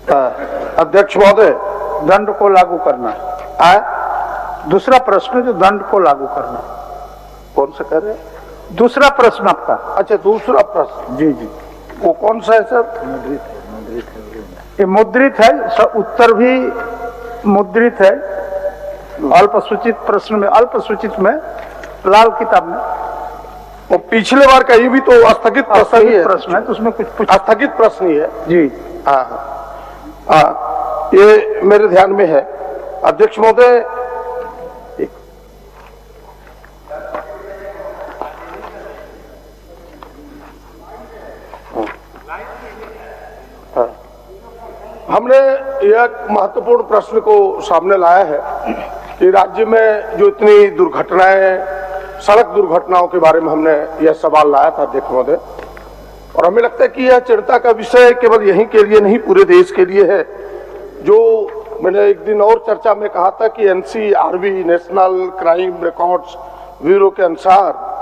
अध्यक्ष महोदय, दंड को लागू करना है। दूसरा प्रश्न जो दंड को लागू करना, कौन सा कर रहे हैं? दूसरा प्रश्न आपका। अच्छा, दूसरा प्रश्न। जी जी, वो कौन सा है सर? ये मुद्रित है, उत्तर भी मुद्रित है। अल्प सूचित प्रश्न में, अल्प सूचित में, लाल किताब में। वो पिछले बार का ये भी तो स्थगित प्रश्न ही है। प्रश्न है तो उसमें कुछ स्थगित प्रश्न ही है जी। हाँ, ये मेरे ध्यान में है। अध्यक्ष महोदय, हमने एक महत्वपूर्ण प्रश्न को सामने लाया है कि राज्य में जो इतनी दुर्घटनाएं, सड़क दुर्घटनाओं के बारे में हमने यह सवाल लाया था अध्यक्ष महोदय, और हमें लगता है कि यह चिंता का विषय केवल यहीं के लिए नहीं, पूरे देश के लिए है। जो मैंने एक दिन और चर्चा में कहा था कि NCRB, national crime records bureau के अनुसार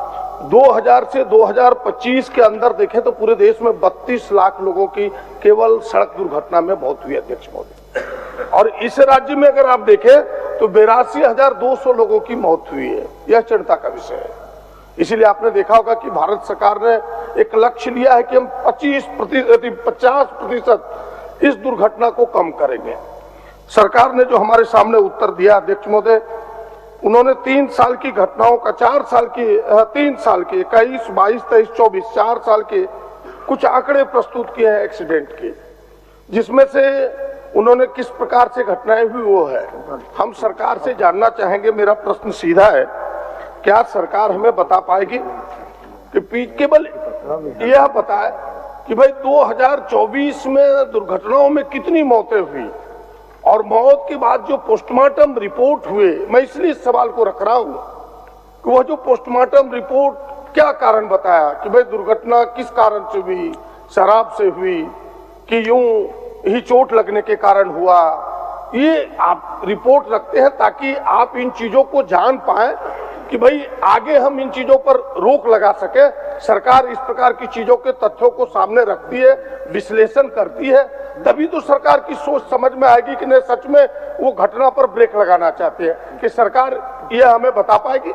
2000 से 2025 के अंदर देखें तो पूरे देश में 32 लाख लोगों की केवल सड़क दुर्घटना में मौत हुई अध्यक्ष महोदय। और इस राज्य में अगर आप देखें तो 82,200 लोगों की मौत हुई है। यह चिंता का विषय है। इसीलिए आपने देखा होगा कि भारत सरकार ने एक लक्ष्य लिया है कि हम 50% इस दुर्घटना को कम करेंगे। सरकार ने जो हमारे सामने उत्तर दिया अध्यक्ष महोदय, उन्होंने 3 साल की घटनाओं का 3 साल की 21, 22, 23, 24 4 साल के कुछ आंकड़े प्रस्तुत किए हैं एक्सीडेंट के, जिसमें से उन्होंने किस प्रकार से घटनाएं हुई वो है। हम सरकार से जानना चाहेंगे, मेरा प्रश्न सीधा है, क्या सरकार हमें बता पाएगी कि केवल यह बताए कि भाई 2024 में दुर्घटनाओं में कितनी मौतें हुई और मौत के बाद जो पोस्टमार्टम रिपोर्ट हुए। मैं इसलिए इस सवाल को रख रहा हूं कि वह जो पोस्टमार्टम रिपोर्ट क्या कारण बताया कि भाई दुर्घटना किस कारण से हुई, शराब से हुई कि यूं ही चोट लगने के कारण हुआ। ये आप रिपोर्ट रखते हैं ताकि आप इन चीजों को जान पाए कि भाई आगे हम इन चीजों पर रोक लगा सके। सरकार इस प्रकार की चीजों के तथ्यों को सामने रखती है, विश्लेषण करती है, तभी तो सरकार की सोच समझ में आएगी कि नहीं सच में वो घटना पर ब्रेक लगाना चाहते हैं। कि सरकार यह हमें बता पाएगी?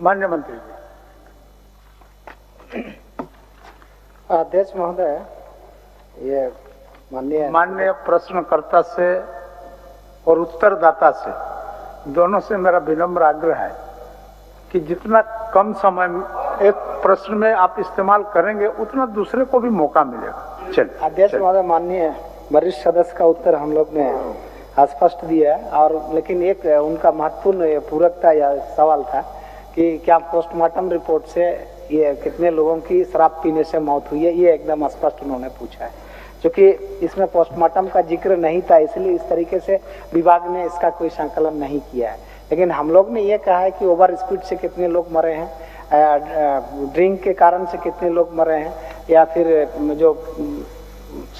माननीय मंत्री जी। अध्यक्ष महोदय, ये माननीय प्रश्नकर्ता से और उत्तरदाता से दोनों से मेरा विनम्र आग्रह है कि जितना कम समय एक प्रश्न में आप इस्तेमाल करेंगे उतना दूसरे को भी मौका मिलेगा। चलिए अध्यक्ष महोदय, माननीय वरिष्ठ सदस्य का उत्तर हम लोग ने स्पष्ट दिया है, और लेकिन एक उनका महत्वपूर्ण पूरकता या सवाल था कि क्या पोस्टमार्टम रिपोर्ट से ये कितने लोगों की शराब पीने से मौत हुई है, ये एकदम स्पष्ट उन्होंने पूछा है। क्योंकि इसमें पोस्टमार्टम का जिक्र नहीं था, इसलिए इस तरीके से विभाग ने इसका कोई संकलन नहीं किया है। लेकिन हम लोग ने ये कहा है कि ओवर स्पीड से कितने लोग मरे हैं, ड्रिंक के कारण से कितने लोग मरे हैं, या फिर जो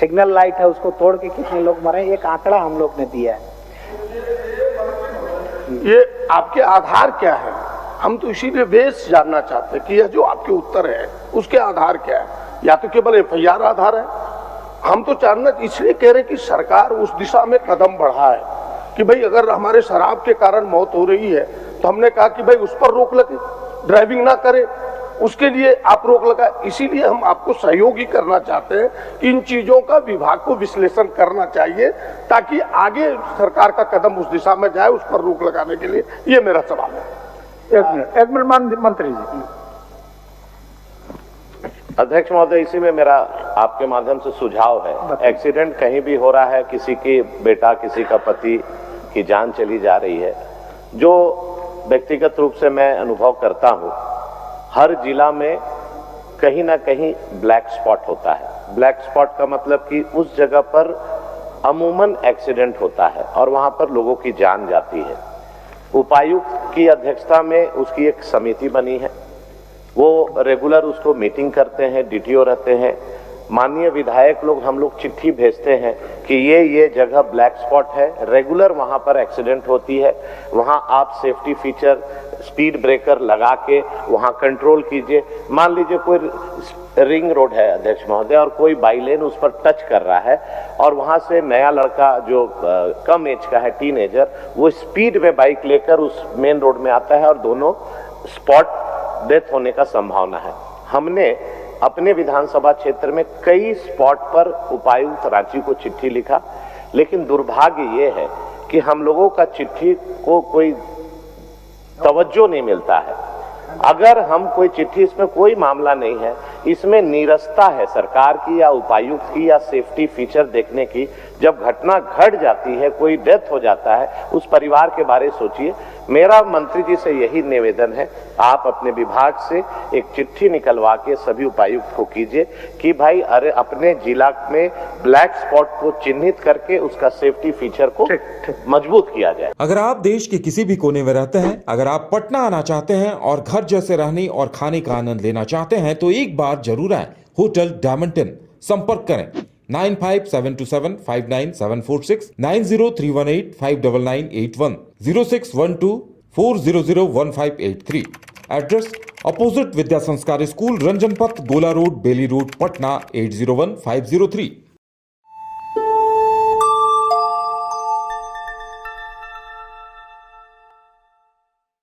सिग्नल लाइट है उसको तोड़ के कितने लोग मरे हैं, एक आंकड़ा हम लोग ने दिया है। ये आपके आधार क्या है? हम तो इसीलिए बेस जानना चाहते हैं कि यह जो आपके उत्तर है उसके आधार क्या है। या तो केवल FIR आधार है, हम तो जानना इसलिए कह रहे हैं कि सरकार उस दिशा में कदम बढ़ाए कि भाई अगर हमारे शराब के कारण मौत हो रही है तो हमने कहा कि भाई उस पर रोक लगे, ड्राइविंग ना करे, उसके लिए आप रोक लगा। इसीलिए हम आपको सहयोग ही करना चाहते हैं कि इन चीजों का विभाग को विश्लेषण करना चाहिए ताकि आगे सरकार का कदम उस दिशा में जाए, उस पर रोक लगाने के लिए। ये मेरा सवाल है। एक मिनट मंत्री जी। अध्यक्ष महोदय, इसी में मेरा आपके माध्यम से सुझाव है। एक्सीडेंट कहीं भी हो रहा है, किसी की बेटा, किसी का पति की जान चली जा रही है, जो व्यक्तिगत रूप से मैं अनुभव करता हूं, हर जिला में कहीं ना कहीं ब्लैक स्पॉट होता है। ब्लैक स्पॉट का मतलब कि उस जगह पर अमूमन एक्सीडेंट होता है और वहां पर लोगों की जान जाती है। उपायुक्त की अध्यक्षता में उसकी एक समिति बनी है, वो रेगुलर उसको मीटिंग करते हैं, DTO रहते हैं, माननीय विधायक लोग, हम लोग चिट्ठी भेजते हैं कि ये जगह ब्लैक स्पॉट है, रेगुलर वहां पर एक्सीडेंट होती है, वहां आप सेफ्टी फीचर स्पीड ब्रेकर लगा के वहां कंट्रोल कीजिए। मान लीजिए कोई रिंग रोड है अध्यक्ष महोदय और कोई बाइलेन उस पर टच कर रहा है और वहां से नया लड़का जो कम एज का है, टीनेजर, वो स्पीड में बाइक लेकर उस मेन रोड में आता है और दोनों स्पॉट डेथ होने का संभावना है। हमने अपने विधानसभा क्षेत्र में कई स्पॉट पर उपायुक्त रांची को चिट्ठी लिखा, लेकिन दुर्भाग्य ये है कि हम लोगों का चिट्ठी को कोई तवज्जो नहीं मिलता है। अगर हम कोई चिट्ठी, इसमें कोई मामला नहीं है, इसमें नीरसता है सरकार की या उपायुक्त की या सेफ्टी फीचर देखने की। जब घटना घट जाती है, कोई डेथ हो जाता है, उस परिवार के बारे में सोचिए। मेरा मंत्री जी से यही निवेदन है, आप अपने विभाग से एक चिट्ठी निकलवा के सभी उपायुक्त को कीजिए कि भाई अरे अपने जिला में ब्लैक स्पॉट को चिन्हित करके उसका सेफ्टी फीचर को मजबूत किया जाए। अगर आप देश के किसी भी कोने में रहते हैं, अगर आप पटना आना चाहते हैं और घर जैसे रहने और खाने का आनंद लेना चाहते हैं तो एक बार जरूर आए होटल डायमंटन। संपर्क करें 9572759746, 9031859981, 0612400158 एड्रेस अपोजिट विद्या संस्कार स्कूल, रंजन पथ, गोला रोड, बेली रोड, पटना 801503।